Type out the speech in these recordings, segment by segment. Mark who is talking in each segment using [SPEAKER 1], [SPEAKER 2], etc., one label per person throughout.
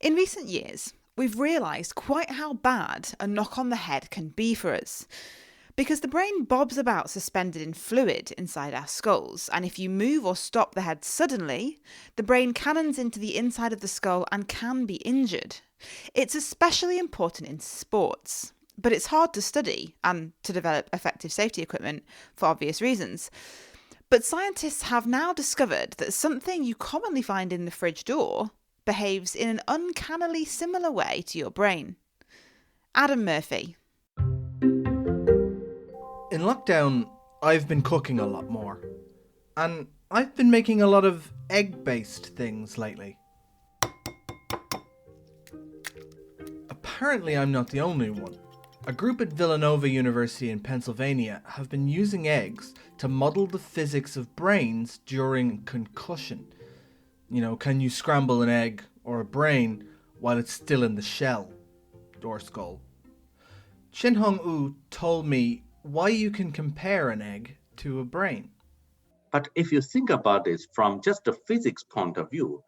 [SPEAKER 1] In recent years, we've realised quite how bad a knock on the head can be for us. Because the brain bobs about suspended in fluid inside our skulls, and if you move or stop the head suddenly, the brain cannons into the inside of the skull and can be injured. It's especially important in sports, but it's hard to study and to develop effective safety equipment for obvious reasons. But scientists have now discovered that something you commonly find in the fridge door behaves in an uncannily similar way to your brain. Adam Murphy.
[SPEAKER 2] In lockdown, I've been cooking a lot more. And I've been making a lot of egg-based things lately. Apparently I'm not the only one. A group at Villanova University in Pennsylvania have been using eggs to model the physics of brains during concussion. Can you scramble an egg or a brain while it's still in the shell or skull? Chin-Hong Wu told me why you can compare an egg to a brain.
[SPEAKER 3] But if you think about this from just a physics point of view,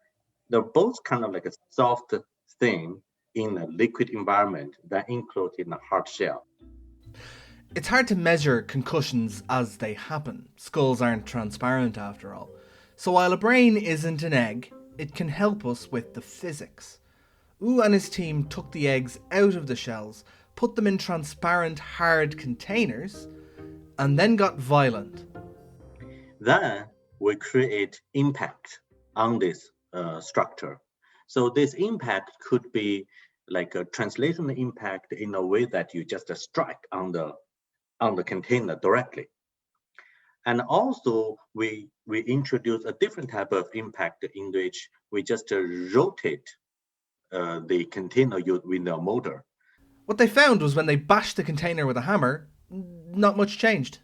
[SPEAKER 3] they're both kind of like a soft thing in a liquid environment that enclosed in a hard shell.
[SPEAKER 2] It's hard to measure concussions as they happen. Skulls aren't transparent after all. So while a brain isn't an egg, it can help us with the physics. Wu and his team took the eggs out of the shells, put them in transparent hard containers, and then got violent.
[SPEAKER 3] Then we create impact on this structure. So this impact could be like a translational impact in a way that you just strike on the container directly. And also we introduce a different type of impact in which we just rotate the container with a motor.
[SPEAKER 2] What they found was when they bashed the container with a hammer, not much changed.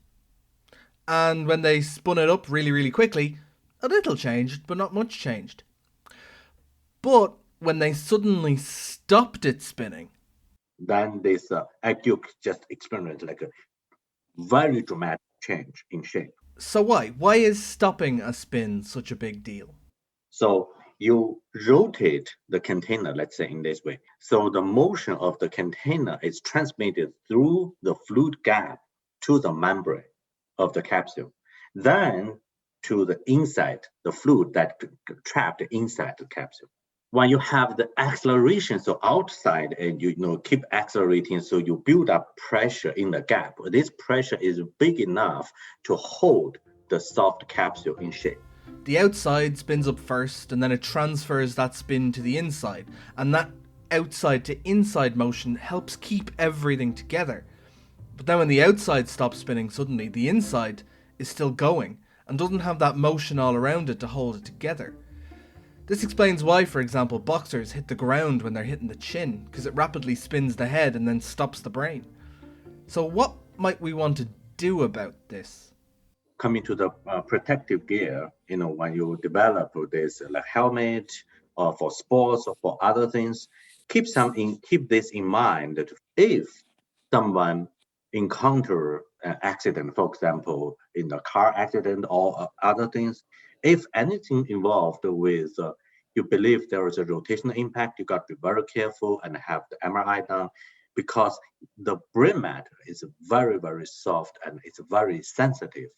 [SPEAKER 2] And when they spun it up really, really quickly, a little changed, but not much changed. But when they suddenly stopped it spinning,
[SPEAKER 3] then this acute just experienced like a very dramatic change in shape.
[SPEAKER 2] So why? Why is stopping a spin such a big deal?
[SPEAKER 3] So you rotate the container, let's say in this way. So the motion of the container is transmitted through the fluid gap to the membrane of the capsule, then to the inside, the fluid that trapped inside the capsule. When you have the acceleration, so outside, and you keep accelerating, so you build up pressure in the gap. This pressure is big enough to hold the soft capsule in shape.
[SPEAKER 2] The outside spins up first, and then it transfers that spin to the inside, and that outside to inside motion helps keep everything together. But then when the outside stops spinning suddenly, the inside is still going and doesn't have that motion all around it to hold it together. This explains why, for example, boxers hit the ground when they're hitting the chin, because it rapidly spins the head and then stops the brain. So what might we want to do about this?
[SPEAKER 3] Coming to the protective gear, when you develop this like helmet or for sports or for other things, keep this in mind that if someone encounter an accident, for example, in a car accident or other things, if anything involved with you believe there is a rotational impact, you got to be very careful and have the MRI done, because the brain matter is very, very soft and it's very sensitive.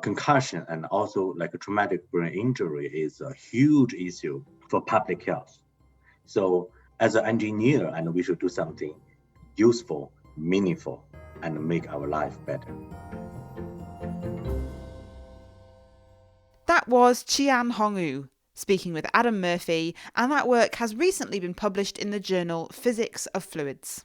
[SPEAKER 3] Concussion and also like a traumatic brain injury is a huge issue for public health. So as an engineer, and we should do something useful, meaningful, and make our life better.
[SPEAKER 1] That was Chin-Hong Wu speaking with Adam Murphy, and that work has recently been published in the journal Physics of Fluids.